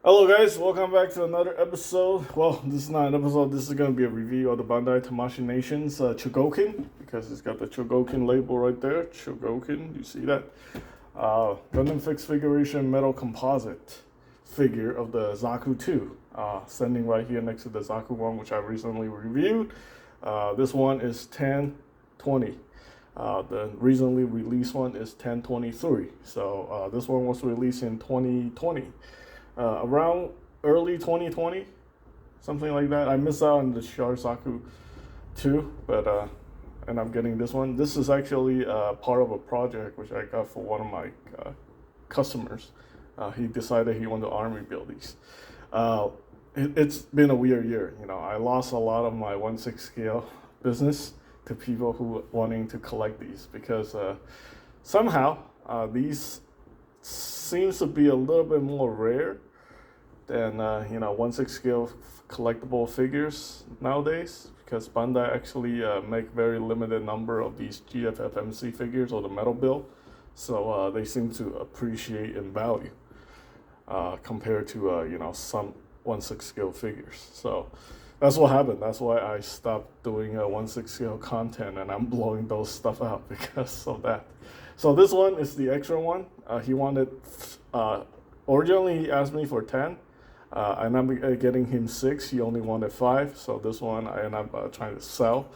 Hello guys, welcome back to another episode. Well, this is not an episode, this is going to be a review of the Bandai Tamashii Nations Chogokin, because it's got the Chogokin label right there. Chogokin, you see that? Gundam fixed figuration metal composite figure of the Zaku 2. Standing right here next to the Zaku 1, which I recently reviewed. This one is 1020. The recently released one is 1023. So this one was released in 2020. Around early 2020, something like that. I missed out on the Zaku 2, but and I'm getting this one. This is actually part of a project which I got for one of my customers. He decided he wanted to army build these. It's been a weird year. I lost a lot of my 1/6 scale business to people who wanting to collect these because somehow these seems to be a little bit more rare than 1/6 scale collectible figures nowadays, because Bandai actually make very limited number of these GFFMC figures or the metal build, so they seem to appreciate in value compared to some 1/6 scale figures. So that's what happened. That's why I stopped doing 1/6 scale content, and I'm blowing those stuff out because of that. So this one is the extra one. He wanted, originally he asked me for 10, and I'm getting him 6. He only wanted 5. So this one I end up trying to sell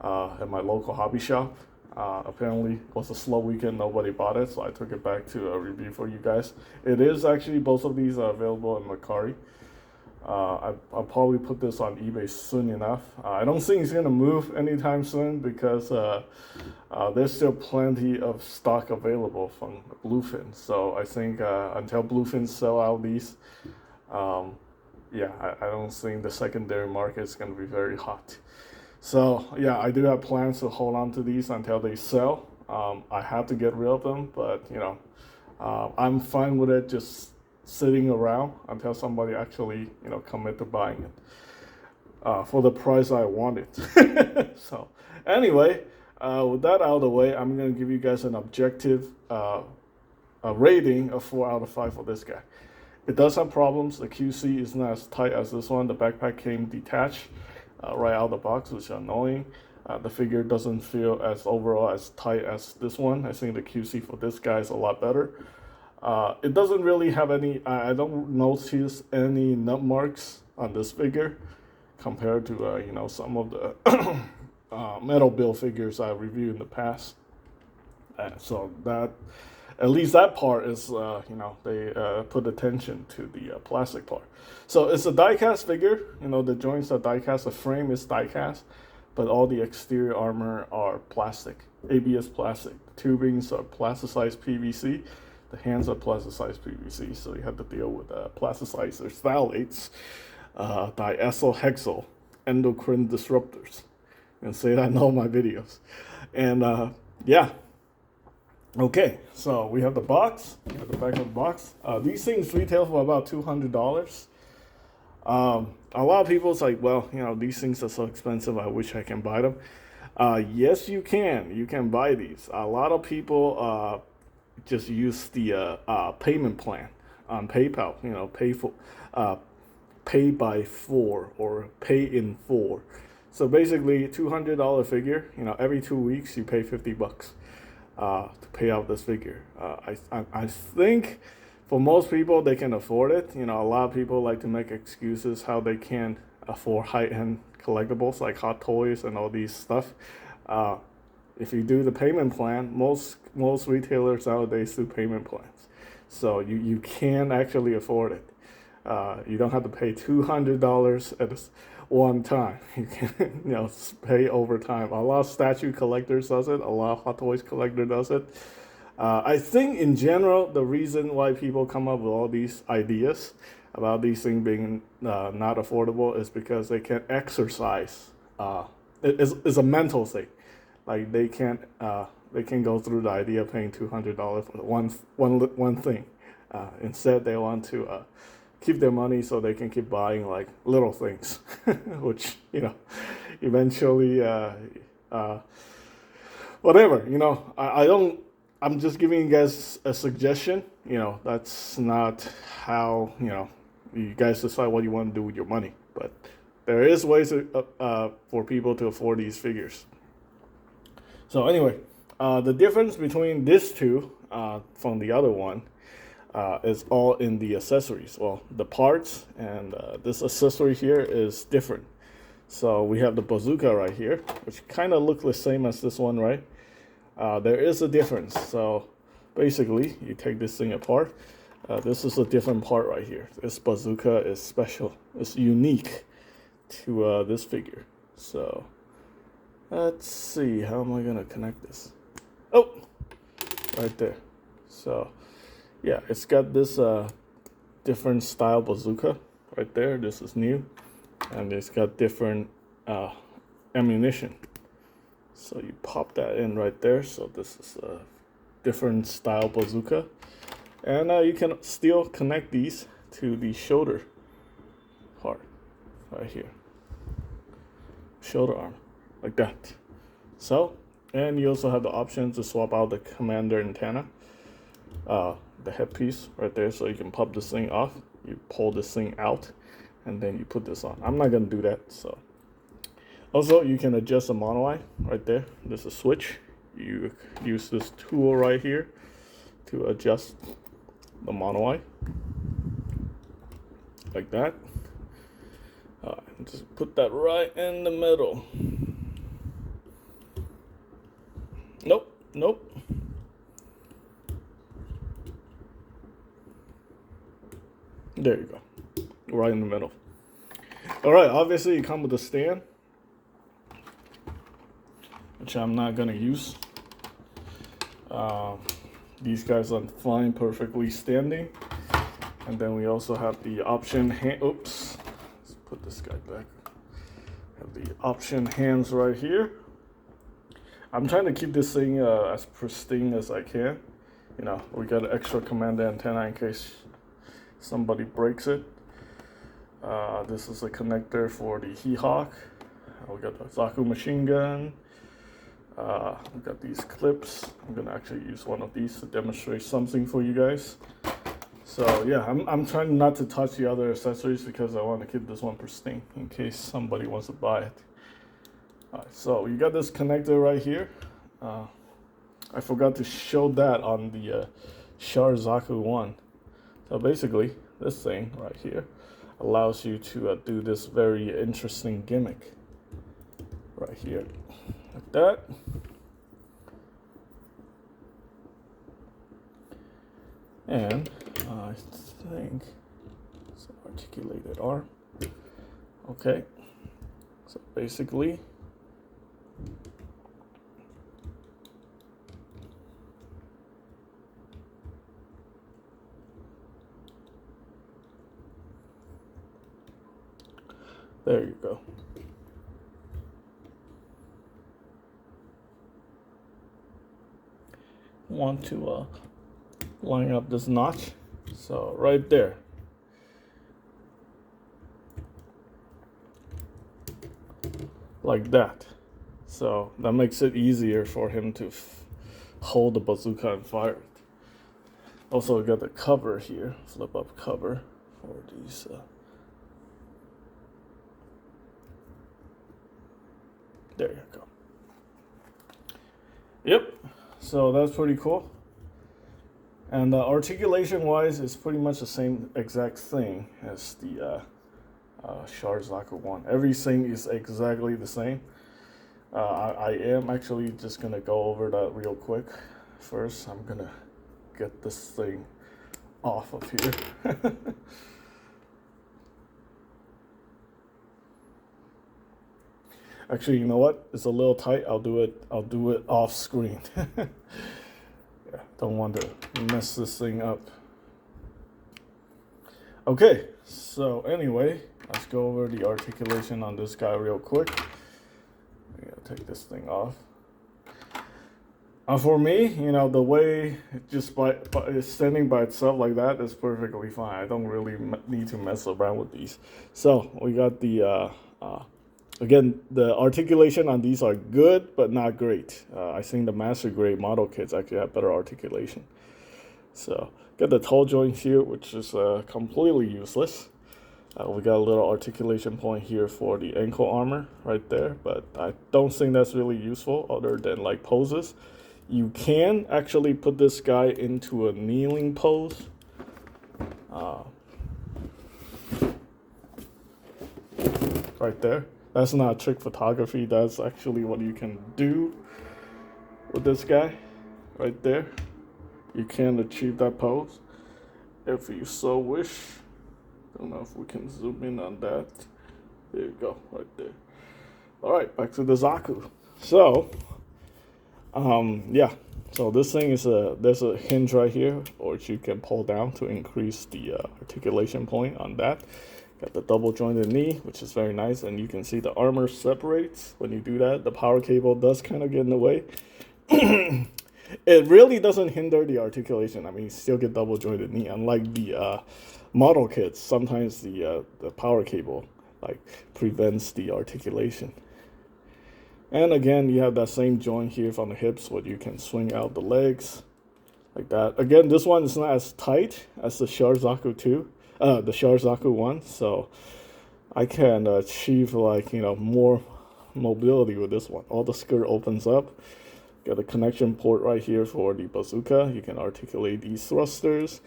at my local hobby shop. Apparently it was a slow weekend, nobody bought it, so I took it back to a review for you guys. It is actually, both of these are available in Mercari. I'll probably put this on eBay soon enough. I don't think it's going to move anytime soon because there's still plenty of stock available from Bluefin. So I think until Bluefin sell out these, I don't think the secondary market is going to be very hot. So yeah, I do have plans to hold on to these until they sell. I have to get rid of them, but I'm fine with it just sitting around until somebody actually commit to buying it for the price I wanted. So anyway, with that out of the way, I'm going to give you guys an objective rating of 4 out of 5 for this guy. It does have problems. The QC is not as tight as this one. The backpack came detached right out of the box, which is annoying. The figure doesn't feel as overall as tight as this one. I think the QC for this guy is a lot better. It doesn't really have any, I don't notice any nut marks on this figure compared to, some of the metal build figures I reviewed in the past. So that, at least that part is, they put attention to the plastic part. So it's a die-cast figure. The joints are die-cast, the frame is die-cast, but all the exterior armor are plastic, ABS plastic. The tubings are plasticized PVC. The hands are plasticized PVC, so you have to deal with plasticizers, phthalates, diethyl endocrine disruptors. And say that in all my videos. And okay, so we have the box, at the back of the box. These things retail for about $200. A lot of people say, well, these things are so expensive, I wish I can buy them. Yes, you can buy these. A lot of people just use the payment plan on PayPal, pay by 4 or pay in 4. So basically, $200 figure, every 2 weeks you pay $50 to pay out this figure. I think for most people they can afford it. A lot of people like to make excuses how they can't afford high-end collectibles like Hot Toys and all these stuff. If you do the payment plan, most retailers nowadays do payment plans, so you can actually afford it. You don't have to pay $200 at one time. You can pay over time. A lot of statue collectors does it. A lot of Hot Toys collector does it. I think in general the reason why people come up with all these ideas about these things being not affordable is because they can't exercise. It's a mental thing. Like they can go through the idea of paying $200 for one thing. Instead, they want to keep their money so they can keep buying like little things, which eventually whatever. I don't. I'm just giving you guys a suggestion. That's not how you guys decide what you want to do with your money. But there is ways for people to afford these figures. So anyway, the difference between these two from the other one is all in the accessories. Well, the parts and this accessory here is different. So we have the bazooka right here, which kind of look the same as this one, right? There is a difference. So basically, you take this thing apart. This is a different part right here. This bazooka is special. It's unique to this figure. So let's see. How am I going to connect this? Oh, right there. So yeah, it's got this different style bazooka right there. This is new. And it's got different ammunition. So you pop that in right there. So this is a different style bazooka. And you can still connect these to the shoulder part right here. Shoulder arm, like that. So, and you also have the option to swap out the commander antenna. The headpiece right there. So you can pop this thing off. You pull this thing out. And then you put this on. I'm not gonna do that. So also you can adjust the mono eye right there. There's a switch. You use this tool right here to adjust the mono eye like that. And just put that right in the middle. Nope. There you go. Right in the middle. All right, obviously you come with a stand, which I'm not gonna use. These guys are fine, perfectly standing. And then we also have the option oops, let's put this guy back. Have the option hands right here. I'm trying to keep this thing as pristine as I can. You know, we got an extra commander antenna in case somebody breaks it. This is a connector for the He-Hawk. We got the Zaku machine gun. We got these clips. I'm gonna actually use one of these to demonstrate something for you guys. So yeah, I'm trying not to touch the other accessories because I want to keep this one pristine in case somebody wants to buy it. Alright, so you got this connector right here. I forgot to show that on the Char Zaku one. So basically, this thing right here allows you to do this very interesting gimmick right here, like that. And I think it's an articulated arm. Okay, so basically there you go. Want to line up this notch. So right there. Like that. So that makes it easier for him to hold the bazooka and fire it. Also, we got the cover here, flip up cover for these. There you go. Yep. So that's pretty cool. And articulation wise, it's pretty much the same exact thing as the Char Zaku one. Everything is exactly the same. I am actually just gonna go over that real quick. First, I'm gonna get this thing off of here. Actually, you know what? It's a little tight. I'll do it off screen. Yeah, don't want to mess this thing up. Okay, so anyway, let's go over the articulation on this guy real quick. I gotta take this thing off. For me, you know, the way just by standing by itself like that is perfectly fine. I don't really need to mess around with these. So we got the again, the articulation on these are good, but not great. I think the master grade model kits actually have better articulation. So got the toe joint here, which is completely useless. We got a little articulation point here for the ankle armor right there, but I don't think that's really useful other than like poses. You can actually put this guy into a kneeling pose. Right there. That's not trick photography. That's actually what you can do with this guy right there. You can achieve that pose if you so wish. Don't know if we can zoom in on that. There you go, right there. All right, back to the Zaku. So, yeah. So this thing is there's a hinge right here, which you can pull down to increase the articulation point on that. Got the double jointed knee, which is very nice, and you can see the armor separates when you do that. The power cable does kind of get in the way. It really doesn't hinder the articulation. I mean, you still get double jointed knee, unlike the model kits. Sometimes the power cable like prevents the articulation. And again, you have that same joint here from the hips where you can swing out the legs like that. Again, this one is not as tight as the Char Zaku 2, the Char Zaku 1, so I can achieve like, more mobility with this one. All the skirt opens up. Got a connection port right here for the bazooka. You can articulate these thrusters.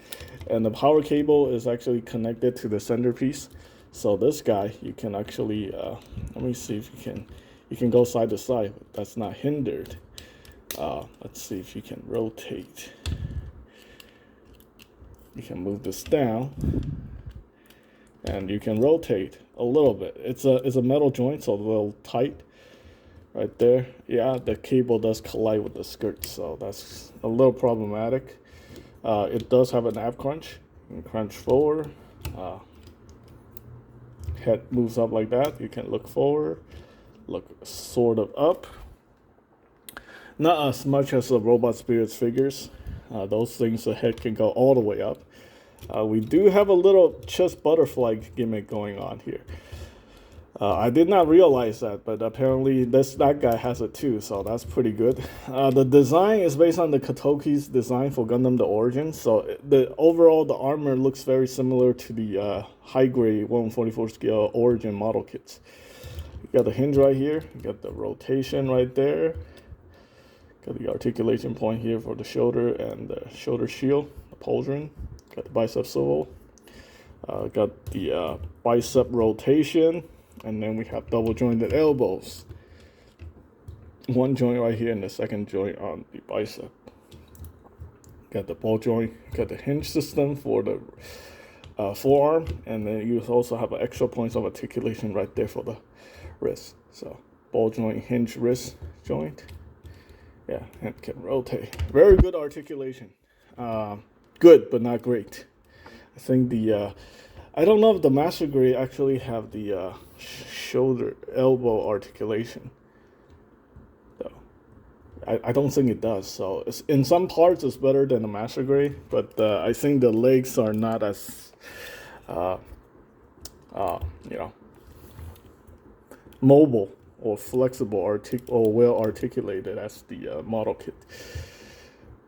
And the power cable is actually connected to the centerpiece. So this guy, you can actually, let me see if you can go side to side. That's not hindered. Let's see if you can rotate. You can move this down. And you can rotate a little bit. It's a metal joint, so a little tight. Right there, yeah, the cable does collide with the skirt, so that's a little problematic. It does have a nap crunch. You can crunch forward. Head moves up like that. You can look forward, look sort of up. Not as much as the Robot Spirits figures. Those things, the head can go all the way up. We do have a little chest butterfly gimmick going on here. I did not realize that, but apparently that guy has it too, so that's pretty good. The design is based on the Kotoki's design for Gundam The Origin, so the armor looks very similar to the high-grade 144 scale Origin model kits. You got the hinge right here, you got the rotation right there, got the articulation point here for the shoulder and the shoulder shield, the pauldron, got the bicep swivel, got the bicep rotation. And then we have double jointed elbows. One joint right here and the second joint on the bicep. Got the ball joint, got the hinge system for the forearm, and then you also have an extra points of articulation right there for the wrist. So ball joint, hinge, wrist joint. Yeah, and can rotate. Very good articulation. Good, but not great. I think I don't know if the Master Grade actually have the shoulder elbow articulation. So I don't think it does. So in some parts it's better than the Master Grade, but I think the legs are not as mobile or flexible or well articulated as the model kit.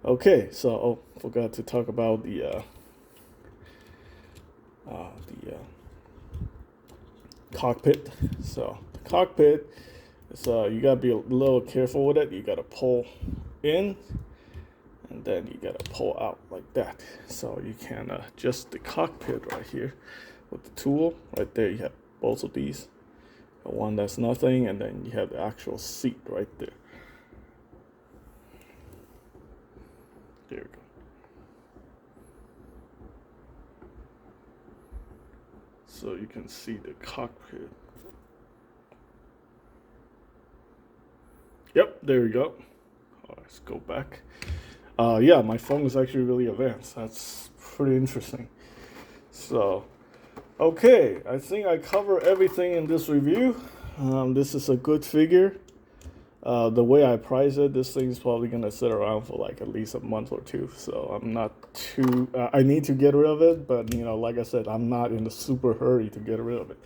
Okay, so forgot to talk about the cockpit. So the cockpit is you gotta be a little careful with it. You gotta pull in and then you gotta pull out like that. So you can adjust the cockpit right here with the tool. Right there you have both of these. One that's nothing, and then you have the actual seat right there. There we go. So you can see the cockpit. Yep, there we go. Let's go back. Yeah, my phone is actually really advanced. That's pretty interesting. So, okay, I think I cover everything in this review. This is a good figure. The way I price it, this thing is probably gonna sit around for like at least a month or two. So I'm not too. I need to get rid of it, but like I said, I'm not in a super hurry to get rid of it.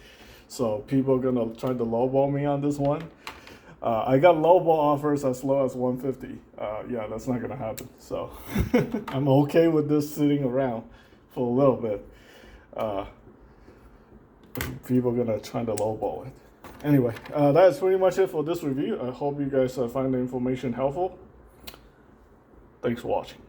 So people are gonna try to lowball me on this one. I got lowball offers as low as 150. Yeah, that's not gonna happen. So I'm okay with this sitting around for a little bit. people are gonna try to lowball it. Anyway, that's pretty much it for this review. I hope you guys find the information helpful. Thanks for watching.